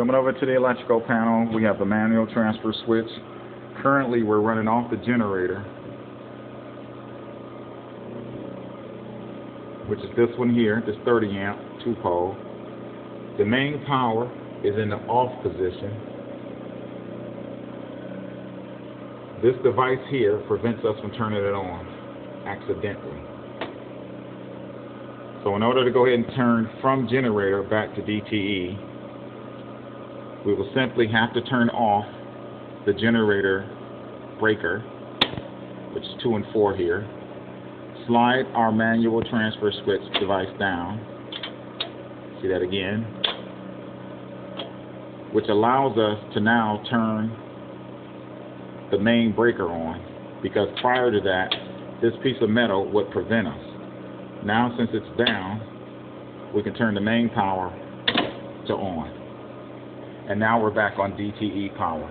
Coming over to the electrical panel, we have the manual transfer switch. Currently, we're running off the generator, which is this one here, this 30 amp, 2-pole. The main power is in the off position. This device here prevents us from turning it on accidentally. So in order to go ahead and turn from generator back to DTE, we will simply have to turn off the generator breaker, which is 2 and 4 here. Slide our manual transfer switch device down. See that again? Which allows us to now turn the main breaker on, because prior to that, this piece of metal would prevent us. Now, since it's down, we can turn the main power to on. And now we're back on DTE power.